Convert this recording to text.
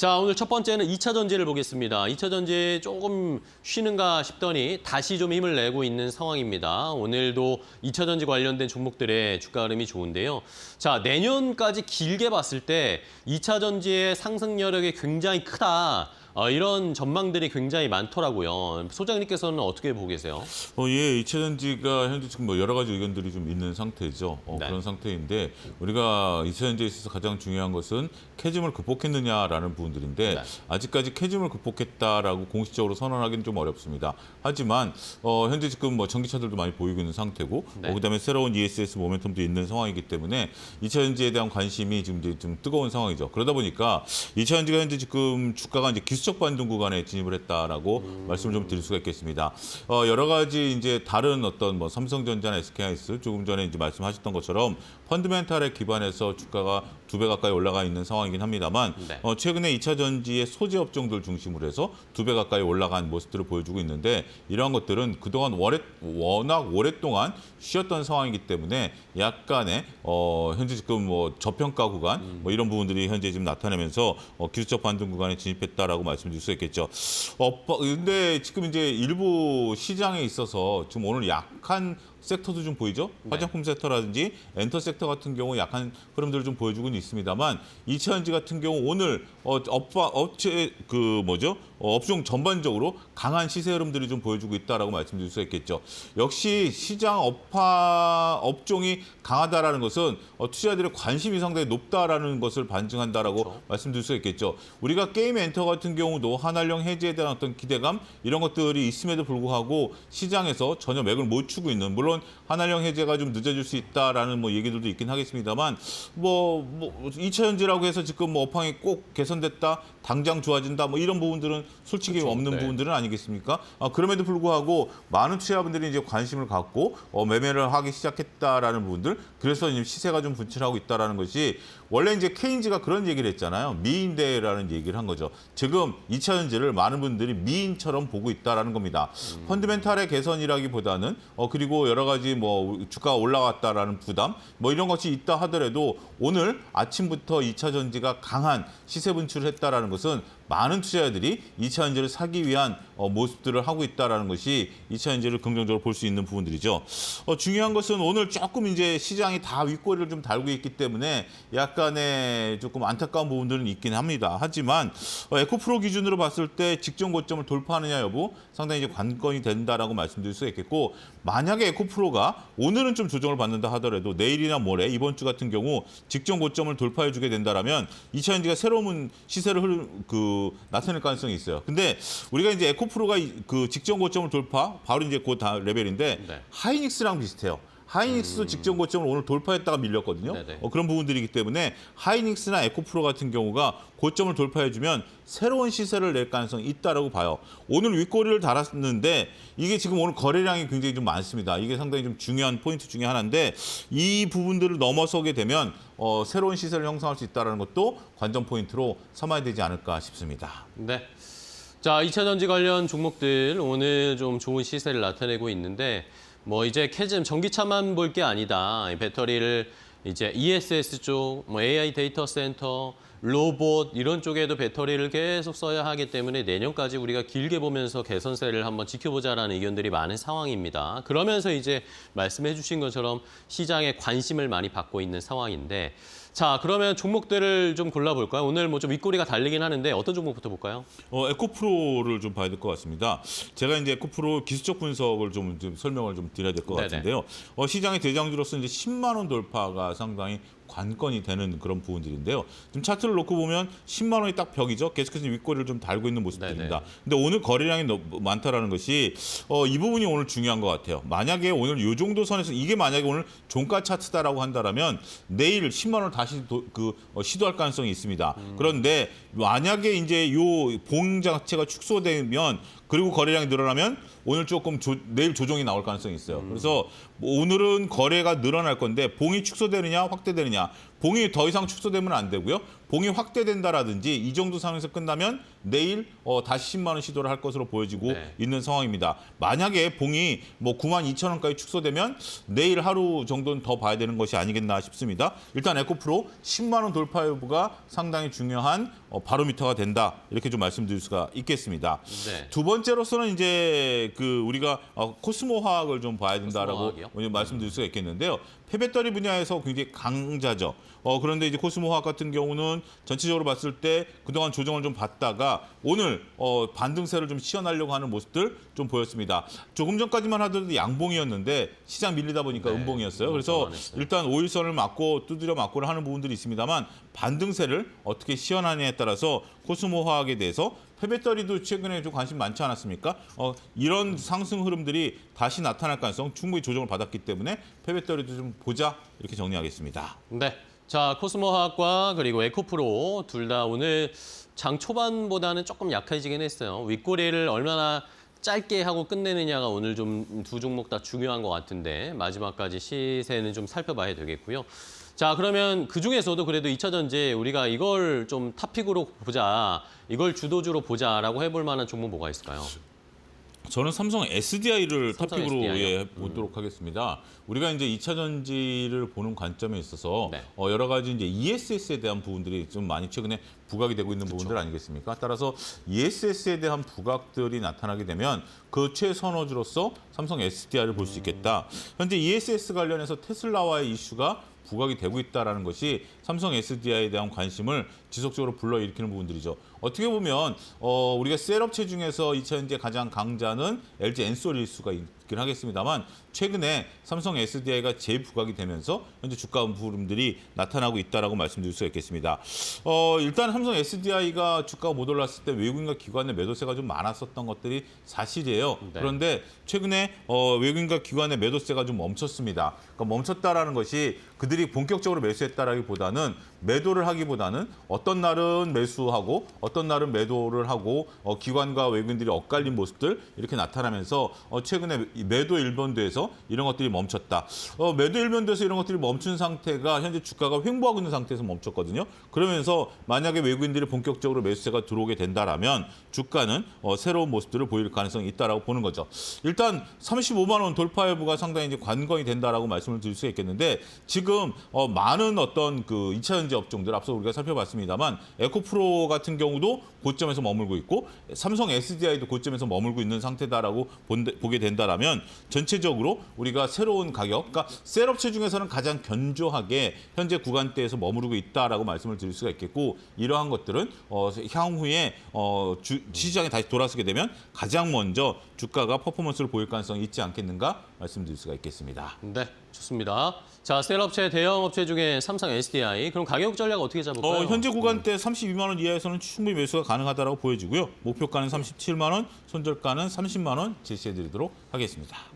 자, 오늘 첫 번째는 2차 전지를 보겠습니다. 2차 전지 조금 쉬는가 싶더니 다시 좀 힘을 내고 있는 상황입니다. 오늘도 2차 전지 관련된 종목들의 주가 흐름이 좋은데요. 자, 내년까지 길게 봤을 때 2차 전지의 상승 여력이 굉장히 크다. 이런 전망들이 굉장히 많더라고요. 소장님께서는 어떻게 보고 계세요? 예, 2차 전지가 현재 지금 뭐 여러 가지 의견들이 좀 있는 상태죠. 네. 그런 상태인데 우리가 2차 전지에 있어서 가장 중요한 것은 캐즘을 극복했느냐라는 부분들인데 네. 아직까지 캐즘을 극복했다라고 공식적으로 선언하기는 좀 어렵습니다. 하지만 현재 지금 뭐 전기차들도 많이 보이고 있는 상태고 네. 그다음에 새로운 ESS 모멘텀도 있는 상황이기 때문에 2차 전지에 대한 관심이 지금 이제 좀 뜨거운 상황이죠. 그러다 보니까 2차 전지가 현재 지금 주가가 이제 기술적 반등 구간에 진입을 했다라고 말씀을 좀 드릴 수가 있겠습니다. 여러 가지 이제 다른 어떤 뭐 삼성전자나 SK하이닉스 조금 전에 이제 말씀하셨던 것처럼 펀드멘탈에 기반해서 주가가 2배 가까이 올라가 있는 상황이긴 합니다만 네. 최근에 2차 전지의 소재 업종들 중심으로 해서 2배 가까이 올라간 모습들을 보여주고 있는데 이러한 것들은 그동안 워낙 오랫동안 쉬었던 상황이기 때문에 약간의 현재 지금 뭐 저평가 구간 뭐 이런 부분들이 현재 지금 나타나면서 기술적 반등 구간에 진입했다라고 말씀드릴 수 있겠죠. 근데 지금 이제 일부 시장에 있어서 지금 오늘 약한 섹터도 좀 보이죠? 화장품 섹터라든지 엔터 섹터 같은 경우 약한 흐름들을 좀 보여주고는 있습니다만 2차 전지 같은 경우 오늘 업체 업종 전반적으로 강한 시세 흐름들이 좀 보여주고 있다라고 말씀드릴 수 있겠죠. 역시 시장 업종이 강하다라는 것은 투자자들의 관심이 상당히 높다라는 것을 반증한다라고 그렇죠. 말씀드릴 수 있겠죠. 우리가 게임 엔터 같은 경우도 한알령 해지에 대한 어떤 기대감 이런 것들이 있음에도 불구하고 시장에서 전혀 맥을 못 추고 있는 물론 한알령 해제가 좀 늦어질 수 있다라는 뭐 얘기들도 있긴 하겠습니다만 2차 전지라고 해서 지금 뭐 업황이 꼭 개선됐다 당장 좋아진다 뭐 이런 부분들은 솔직히 그렇죠. 없는 네. 부분들은 아니겠습니까? 그럼에도 불구하고 많은 투자자분들이 이제 관심을 갖고 매매를 하기 시작했다라는 부분들 그래서 이제 시세가 좀 분출하고 있다라는 것이 원래 이제 케인즈가 그런 얘기를 했잖아요. 미인대라는 얘기를 한 거죠. 지금 2차 전지를 많은 분들이 미인처럼 보고 있다라는 겁니다. 펀드멘탈의 개선이라기보다는 그리고 여러 가지 뭐 주가가 올라갔다라는 부담 뭐 이런 것이 있다 하더라도 오늘 아침부터 2차 전지가 강한 시세 분출을 했다라는 것은 많은 투자자들이 2차 전지를 사기 위한 모습들을 하고 있다라는 것이 2차 전지를 긍정적으로 볼 수 있는 부분들이죠. 중요한 것은 오늘 조금 이제 시장이 다 윗꼬리를 좀 달고 있기 때문에 약간의 조금 안타까운 부분들은 있긴 합니다. 하지만 에코프로 기준으로 봤을 때 직전 고점을 돌파하느냐 여부 상당히 이제 관건이 된다라고 말씀드릴 수 있겠고 만약에 에코프로가 오늘은 좀 조정을 받는다 하더라도 내일이나 모레 이번 주 같은 경우 직전 고점을 돌파해 주게 된다라면 2차 전지가 새로운 시세를 나타낼 가능성이 있어요. 근데 우리가 이제 에코프로가 그 직전 고점을 돌파 바로 이제 그 다음 레벨인데 네. 하이닉스랑 비슷해요. 하이닉스도 직전 고점을 오늘 돌파했다가 밀렸거든요. 그런 부분들이기 때문에 하이닉스나 에코프로 같은 경우가 고점을 돌파해주면 새로운 시세를 낼 가능성이 있다라고 봐요. 오늘 윗꼬리를 달았는데 이게 지금 오늘 거래량이 굉장히 좀 많습니다. 이게 상당히 좀 중요한 포인트 중에 하나인데 이 부분들을 넘어서게 되면 새로운 시세를 형성할 수 있다는 것도 관전 포인트로 삼아야 되지 않을까 싶습니다. 네. 자, 2차 전지 관련 종목들 오늘 좀 좋은 시세를 나타내고 있는데 뭐 이제 캐즘 전기차만 볼 게 아니다. 배터리를 이제 ESS 쪽, 뭐 AI 데이터 센터, 로봇 이런 쪽에도 배터리를 계속 써야 하기 때문에 내년까지 우리가 길게 보면서 개선세를 한번 지켜보자라는 의견들이 많은 상황입니다. 그러면서 이제 말씀해 주신 것처럼 시장에 관심을 많이 받고 있는 상황인데 자, 그러면 종목들을 좀 골라볼까요? 오늘 뭐 좀 윗꼬리가 달리긴 하는데 어떤 종목부터 볼까요? 에코프로를 좀 봐야 될 것 같습니다. 제가 이제 에코프로 기술적 분석을 좀 설명을 좀 드려야 될 것 같은데요. 시장의 대장주로서 이제 10만 원 돌파가 상당히 관건이 되는 그런 부분들인데요. 지금 차트를 놓고 보면 10만 원이 딱 벽이죠. 계속해서 윗꼬리를 좀 달고 있는 모습들입니다. 근데 오늘 거래량이 많다라는 것이 이 부분이 오늘 중요한 것 같아요. 만약에 오늘 이 정도 선에서 이게 만약에 오늘 종가 차트다라고 한다면 내일 10만 원을 다시 시도할 가능성이 있습니다. 그런데 만약에 이제 이 봉 자체가 축소되면 그리고 거래량이 늘어나면 오늘 조금 내일 조정이 나올 가능성이 있어요. 그래서 오늘은 거래가 늘어날 건데 봉이 축소되느냐 확대되느냐. 봉이 더 이상 축소되면 안 되고요. 봉이 확대된다라든지 이 정도 상황에서 끝나면 내일 다시 10만 원 시도를 할 것으로 보여지고 네. 있는 상황입니다. 만약에 봉이 뭐 92,000원까지 축소되면 내일 하루 정도는 더 봐야 되는 것이 아니겠나 싶습니다. 일단 에코프로 10만 원 돌파 여부가 상당히 중요한 바로미터가 된다. 이렇게 좀 말씀드릴 수가 있겠습니다. 네. 두 번째로서는 이제 우리가 코스모 화학을 좀 봐야 된다라고 코스모 말씀드릴 수가 있겠는데요. 폐배터리 분야에서 굉장히 강자죠. 그런데 이제 코스모 화학 같은 경우는 전체적으로 봤을 때 그동안 조정을 좀 받다가 오늘 반등세를 좀 시연하려고 하는 모습들 좀 보였습니다. 조금 전까지만 하더라도 양봉이었는데 시장 밀리다 보니까 네, 음봉이었어요. 그래서 일단 5일선을 맞고 두드려 맞고를 하는 부분들이 있습니다만 반등세를 어떻게 시연하느냐에 따라서 코스모 화학에 대해서 폐배터리도 최근에 좀 관심 많지 않았습니까? 이런 상승 흐름들이 다시 나타날 가능성 충분히 조정을 받았기 때문에 폐배터리도 좀 보자 이렇게 정리하겠습니다. 네. 자, 코스모화학과 그리고 에코프로 둘 다 오늘 장 초반보다는 조금 약해지긴 했어요. 윗꼬리를 얼마나 짧게 하고 끝내느냐가 오늘 좀 두 종목 다 중요한 것 같은데 마지막까지 시세는 좀 살펴봐야 되겠고요. 자, 그러면 그중에서도 그래도 2차 전지 우리가 이걸 좀 탑픽으로 보자, 이걸 주도주로 보자라고 해볼 만한 종목 뭐가 있을까요? 저는 삼성 SDI를 삼성 탑픽으로 SDI 요? 보도록 하겠습니다. 우리가 이제 2차 전지를 보는 관점에 있어서 네. 여러 가지 이제 ESS에 대한 부분들이 좀 많이 최근에 부각이 되고 있는 부분들 아니겠습니까? 따라서 ESS에 대한 부각들이 나타나게 되면 그 최선호주로서 삼성 SDI를 볼 수 있겠다. 현재 ESS 관련해서 테슬라와의 이슈가 부각이 되고 있다는 것이 삼성 SDI에 대한 관심을 지속적으로 불러일으키는 부분들이죠. 어떻게 보면 우리가 셀업체 중에서 2차 전지의 가장 강자는 LG 엔솔일 수가 있긴 하겠습니다만 최근에 삼성 SDI가 재부각이 되면서 현재 주가 흐름들이 나타나고 있다라고 말씀드릴 수가 있겠습니다. 일단 삼성 SDI가 주가가 못 올랐을 때 외국인과 기관의 매도세가 좀 많았었던 것들이 사실이에요. 네. 그런데 최근에 외국인과 기관의 매도세가 좀 멈췄습니다. 그러니까 멈췄다라는 것이 그들이 본격적으로 매수했다라기보다는 매도를 하기보다는 어떤 날은 매수하고 어떤 날은 매도를 하고 기관과 외국인들이 엇갈린 모습들 이렇게 나타나면서 최근에 매도 일변도에서 이런 것들이 멈췄다. 매도 일변도에서 이런 것들이 멈춘 상태가 현재 주가가 횡보하고 있는 상태에서 멈췄거든요. 그러면서 만약에 외국인들이 본격적으로 매수세가 들어오게 된다라면 주가는 새로운 모습들을 보일 가능성이 있다라고 보는 거죠. 일단 35만 원 돌파 여부가 상당히 이제 관건이 된다라고 말씀을 드릴 수 있겠는데 지금 많은 어떤 그 2차 전지 업종들 앞서 우리가 살펴봤습니다만 에코프로 같은 경우도 고점에서 머물고 있고 삼성 SDI도 고점에서 머물고 있는 상태다라고 보게 된다라면 전체적으로 우리가 새로운 가격, 그러니까 셀업체 중에서는 가장 견조하게 현재 구간대에서 머무르고 있다라고 말씀을 드릴 수가 있겠고 이러한 것들은 향후에 시장에 다시 돌아서게 되면 가장 먼저 주가가 퍼포먼스를 보일 가능성이 있지 않겠는가 말씀드릴 수가 있겠습니다. 네, 좋습니다. 자, 셀업체, 대형업체 중에 삼성 SDI. 그럼 가격 전략 어떻게 잡을까요? 현재 구간대 32만 원 이하에서는 충분히 매수가 가능하다고 보여지고요. 목표가는 37만 원, 손절가는 30만 원 제시해드리도록 하겠습니다.